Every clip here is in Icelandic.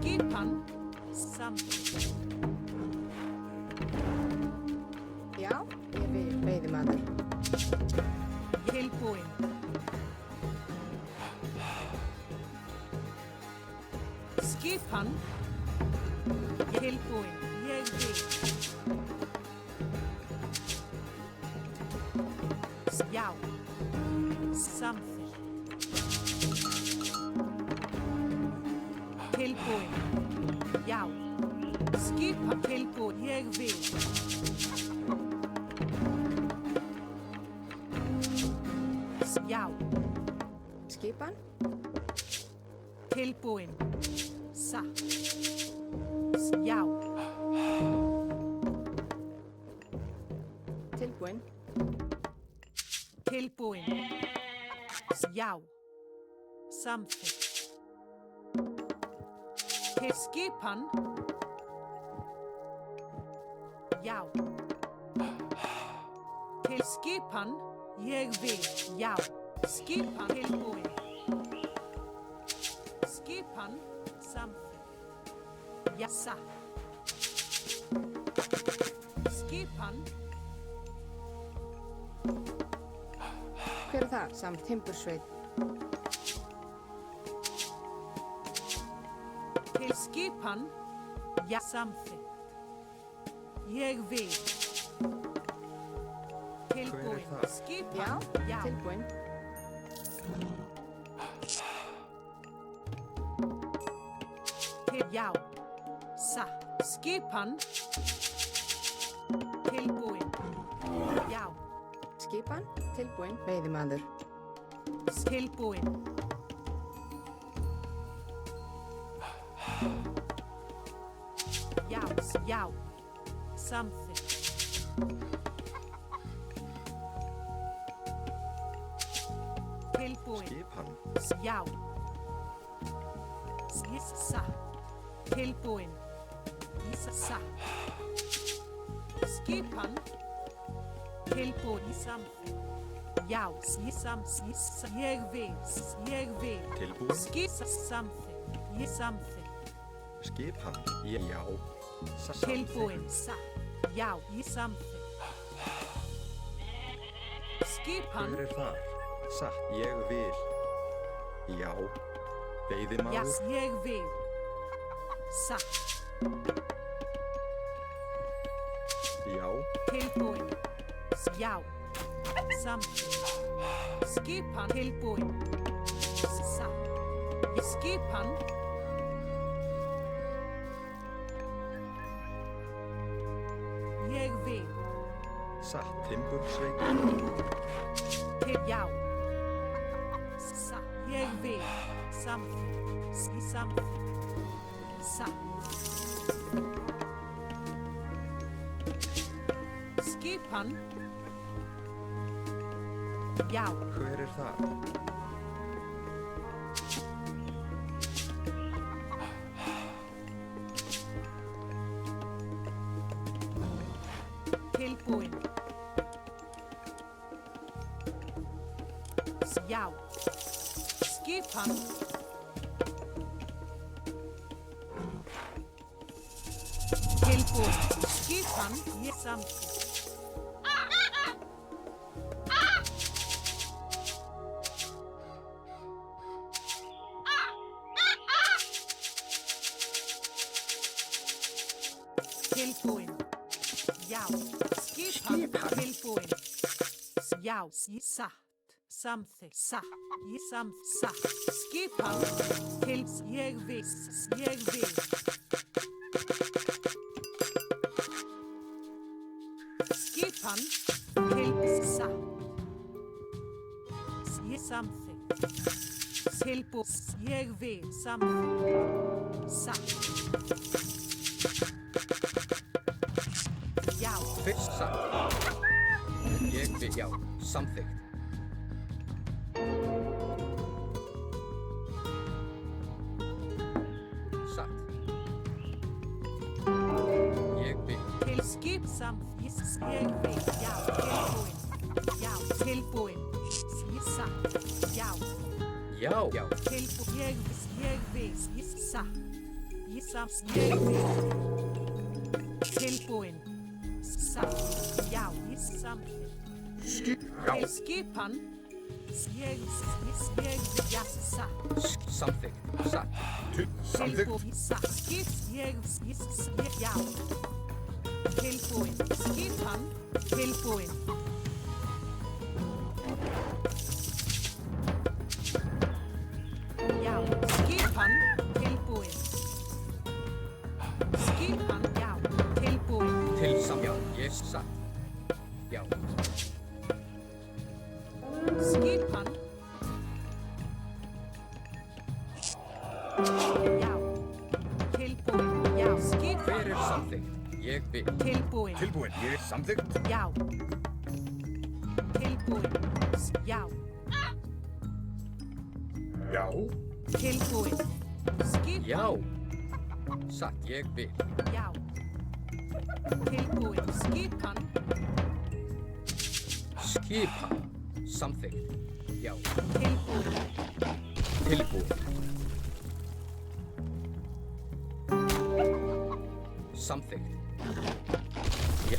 Skipan. Samþykkt. Já, ég vil veiðimaður. Tilbúin. Skipan. Tilbúin. Ég vil. Já. Samþykkt. Tilbúin. Já. Skipan. Tilbúin. Ég vil. Já. Skipan. Tilbúin. Satt. Já. Tilbúin. Tilbúin. Já. Samþykkt. Til skipan. Já. Til skipan. Ég vil. Já. Skipan. Tilbúin. Skipan. Samþykkt. Já. Satt. Skipan. Hver er það? Samt timbursveit. Til skipan. Já. Samþykkt. Ég vil. Tilbúin. Skipan. Já. Tilbúin. Til já. Satt. Skipan. Tilbúin. Já. Skipan. Tilbúin. Veiðimaður. Tilbúin. Já. Já. Samþykkt. Tilbúin. Skipan. Já. Satt. Tilbúin. Satt. Skipan. Tilbúin. Samþykkt. Já. Ég vil. Ég vil. Tilbúin. Samþykkt. Ég samþykkt. Skipan. Já. Tilbúin. Satt. Já. Ég samþykkt. Skipan. Hver er þar? Satt. Ég vil. Já. Já. Veiðimaður. Ég vil. Satt. Já. Tilbúin. Já. Samþykkt. Skipan. Tilbúin. Satt. Skipan. Ég vil. Satt. Timbursveit. Til já. Satt. Ég vil. Samþykkt. Samþykkt. Satt. Skipan. Já. Hver er þar? Tilbúin. Já. Skipan. Tilbúin. Skipan. Ég samþykkt. Tilbúin. Já. Skipan. Tilbúin. Já. Satt. Samþykkt. Satt. Ég satt. Skipan. Ég vil. Ég vil. Skipan. Satt. Ég samþykkt. Ég vil. Samþykkt. Satt. Já. Fyrst satt. Ég vil já. Samþykkt. Satt. Ég vil. Til skip samþykkt. Ég vil. Já. Tilbúin. Já. Tilbúin. Satt. Já. Já. Já. Tilbúin. Ég vil. Satt. ég samt, ég vil. Tilbúin. Satt, já, ég samþykk. Til skipan. Ég, já, satt. Samþykkt. Satt. Tilbúin, satt. Skip, ég, já. Tilbúin. Skipan. Tilbúin. Já, skipan. Tilbúin. Skipan, já. Tilbúin. Já, ég satt. Já. Skipan. Já. Tilbúin. Já, skipan. Hver er samþykkt? Ég vil. Tilbúin. Tilbúin, ég er samþykkt. Já. Tilbúin. Já. Já. Tilbúin. Skipan. Já. Satt, ég vil. Já. Tilbúin. Skipan. Skipan. Samþykkt. Já. Tilbúin. Tilbúin. Samþykkt.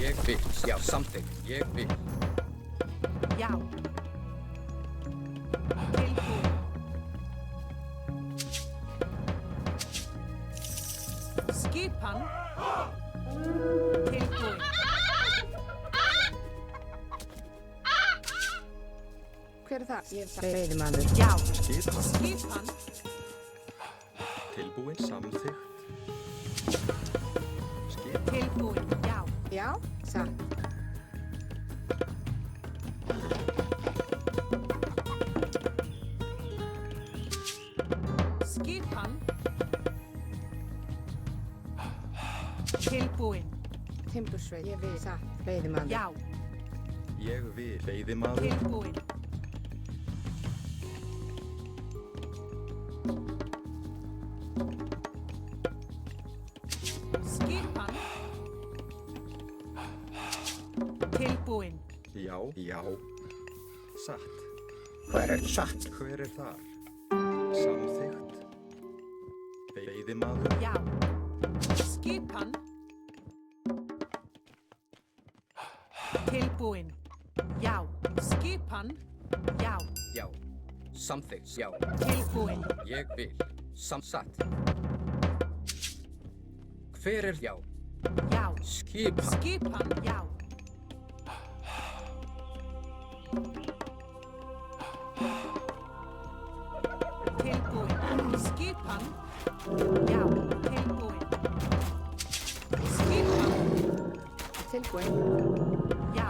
Ég vil. Já, samþykkt. Ég vil. Já. Tilbúin. Skipan. Tilbúin. Hver er það? Ég er veiðimaður. Já. Skipan. Skipan. Tilbúin, samþykkt. Skipan. Tilbúin. Já. Já, satt. Skipan. Tilbúin. Timbursveit, ég vil, satt. Veiðimaður. Já. Ég vil. Veiðimaður. Tilbúin. Skipan. Tilbúin. Já. Já. Satt. Hver er satt? Hver er þar? Samþykkt. Veiðimaður. Já. Skipan. Tilbúin. Já. Skipan. Já. Já. Samþykkt. Já. Tilbúin. Ég vil. Satt. Hver er já? Já. Skipan. Skipan. Já. Tilbúin. Skipan. Já. Tilbúin. Skipan. Tilbúin. Já.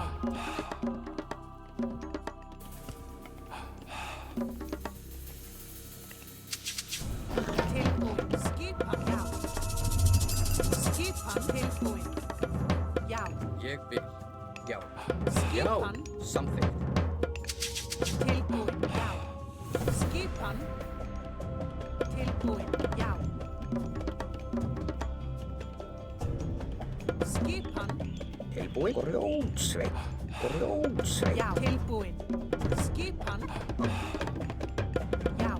Tilbúin. Skipan. Já. Skipan. Tilbúin. Já. Ég vil. Já. Já. Skipan. Samþykkt. Tilbúin. Já. Skipan. Tilbúin. Já. Skipan. Tilbúin. Grjótsveit. Grjótsveit. Já. Tilbúin. Skipan. Já.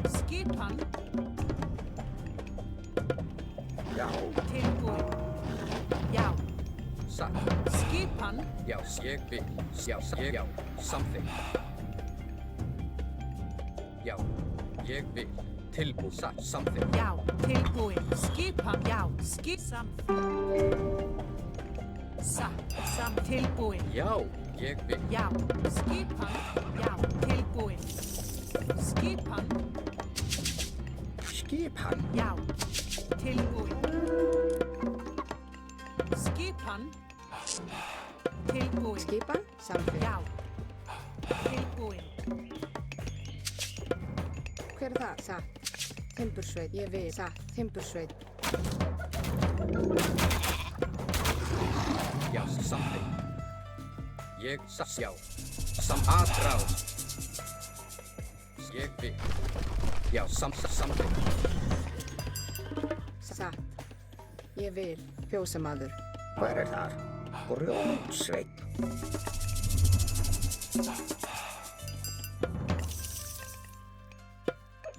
Skipan. Já. Tilbúin. Já. Satt. Skipan. Já. Ég vil. Já. Ég. Já. Samþykkt. Já. Ég vil. Tilbúin. Satt. Samþykkt. Já. Tilbúin. Skipan. Já. Skip. Sam. Tilbúin. Já. Ég vil. Já. Skipan. Já. Tilbúin. Skipan. Skipan. Já. Tilbúin. Skipan. Tilbúin. Skipan, samþykkt. Já. Tilbúin. Hver er það? Satt. Timbursveit, ég vil, satt. Timbursveit. Já. Samþykkt. Ég. Satt. Já. Aðráð. Ég vil. Já. Samþykkt. Satt. Ég vil, fjósamaður. Hver er þar? Grjótsveit.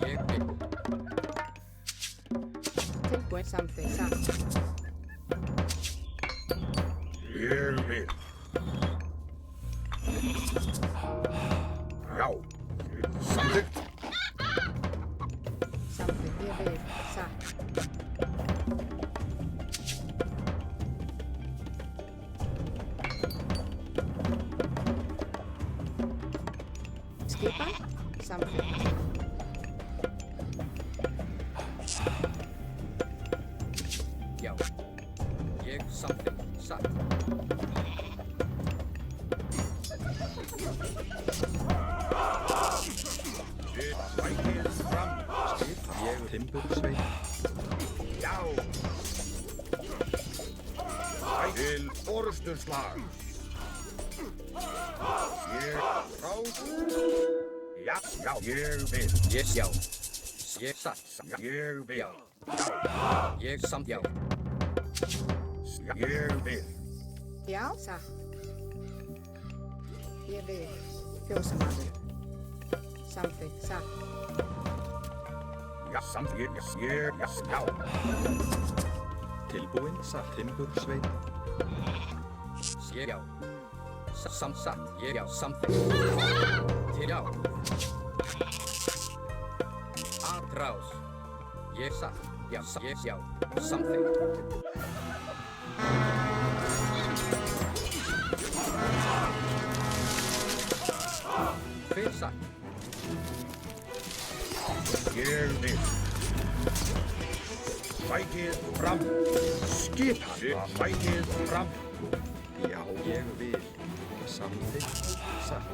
Ég vil. Tilbúin. Samþykkt. Satt. Ég vil. Já. Samþykkt. Samþykkt. Ég vil. Satt. Skipan. Samþykkt. Já. Ég samþykkt. Satt. Sækið fram. Skipan. Ég timbursveit. Já. Til orusturslag. Ég frá. Já, já, ég vil. Ég já. Ég satt. Ég vil. Já. Ég samt já. Ég vil. Já. Satt. Ég vil. Fjósamaður. Samþykkt. Satt. Já, samþykkt. Ég, já. Tilbúin. Satt. Timbursveit. Ég já. Satt. Ég já. Samþykkt. Til já. Atrás. Ég satt. Já. Ég já. Samþykkt. Hver satt? Ég vil. Sækið fram. Skipan. Sækið fram. Já, ég vil. Samþykkt. Satt.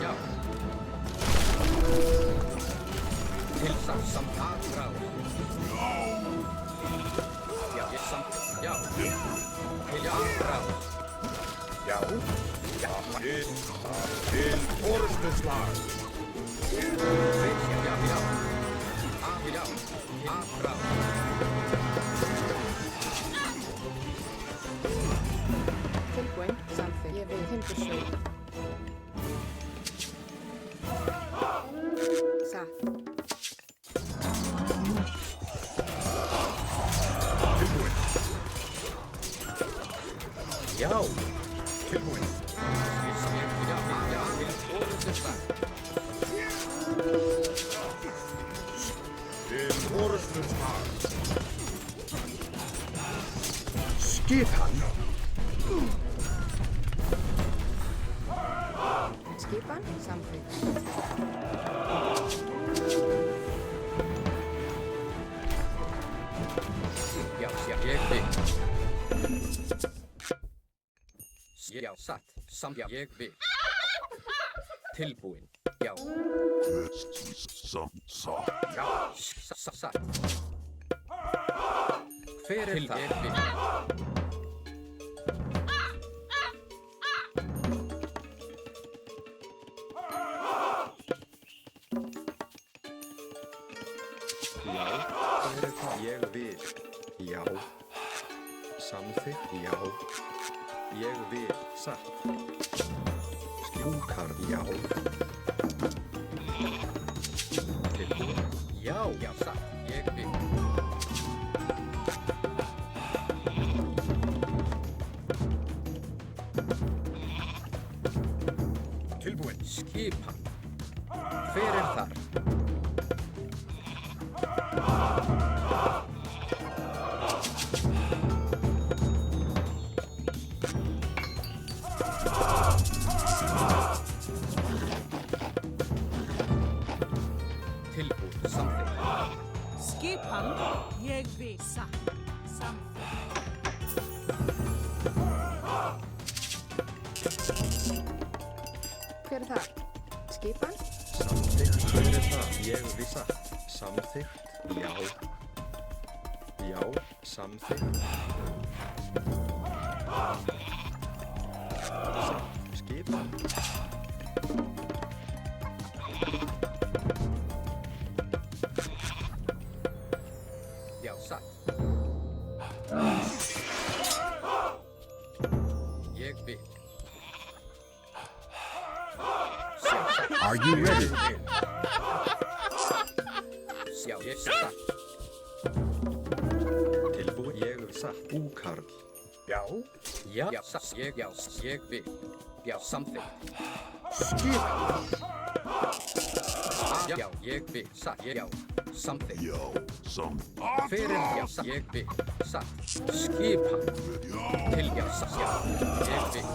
Já. Til satt samt atrás. Já. Ég samþykkt. Já. Til já. Atrás. Já. Já. Til orusturslag. Hver já. Já. Já. Atrás. Tilbúin. Samþykkt. Ég vil. Timbursveit. Satt. Tilbúin. Já. Tilbúin. Já. Til orusturslag. Til orusturslag. Skipan. Skipan. Samþykkt. Já. Ég vil. Já. Satt. Samt já. Ég vil. Tilbúin. Já. Já. Satt. Hver er það? Ég vil. Já. Hver er það? Ég vil. Já. Samþykkt. Já. Ég vil. Satt. Skjúkar. Já. Tilbúin. Já. Já. Satt. Ég vil. Tilbúin. Skipan. Hver er þar? Tilbúin. Samþykkt. Skipan. Ég vil. Satt. Samþykkt. Hver er það? Skipan. Samþykkt. Hver er það? Ég vil. Satt. Samþykkt. Já. Já. Samþykkt. Satt. Skipan. Já. Satt. Ég vil. Are you ready? Já, ég satt. Tilbúin. Ég vil satt. Búkarl. Já. Já, satt. Ég vil. Já, samþykkt. Skipan. Já, ég vil. Satt. Já, samþykkt. Some Fyrir já, satt. Ég vil. Satt. Skipan. Til já, satt. Já, ég vil.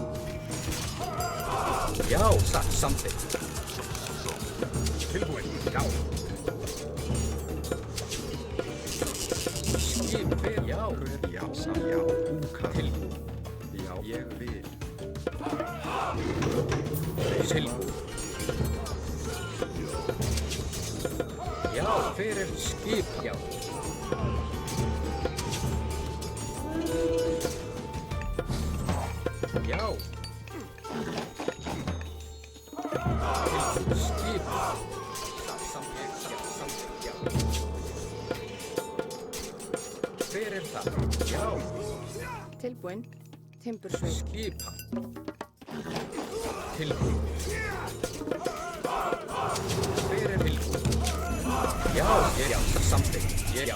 Já, satt. Samþykkt. Tilbúin. Já. Skip. Fyrir já. Já, samt. Já, búkarl. Tilbúin. Já, ég vil. Tilbúin. Já, fyrir skip. Já. Já. Tilbúin. Skip. Samþykkt. Já. Fyrir það. Já. Tilbúin. Timbursveit. Skipan. Tilbúin. Fyrir tilbúin. Já, já, samþykkt. Já.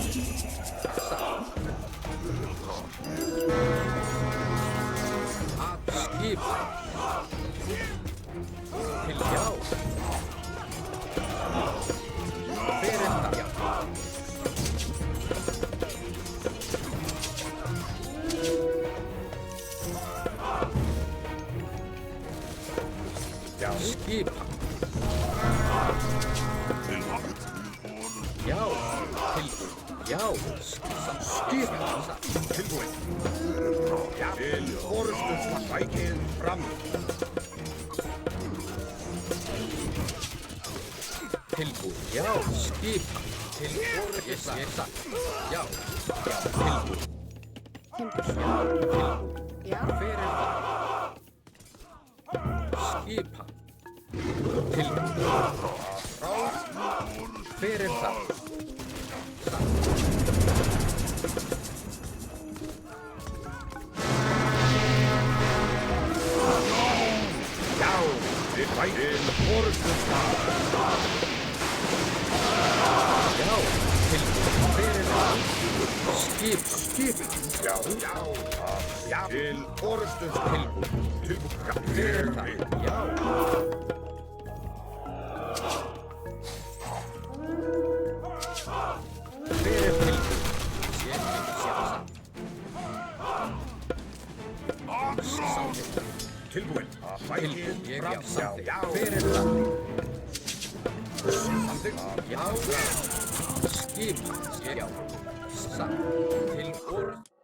Að skipan. Til já. Fyrir það. Já. Já. Skipan. Já, tilbúin. Já, skipan. Tilbúin. Já. Til orustu sækið fram. Tilbúin. Já, skipan. Til orustu. Ég satt. Já, tilbúin. Timbursveit. Tilbúin. Já. Fyrir það. Skipan. Tilbúin. Fyrir það. Já. Til sækið orustu Já, tilbúin. Fyrir það. Skipan. skipan. Já. Já. Já. Til orustu Tilbúin. Tilbúin. Já. Fyrir Ég það. vil. Já. Fyrir tilbúin. Ég samþykkt. Tilbúin. Tilbúin. Sækið Ég fram. samþykkt. Já. Fyrir það. Samþykkt. Já. Skipan. Já. Satt. Til orð.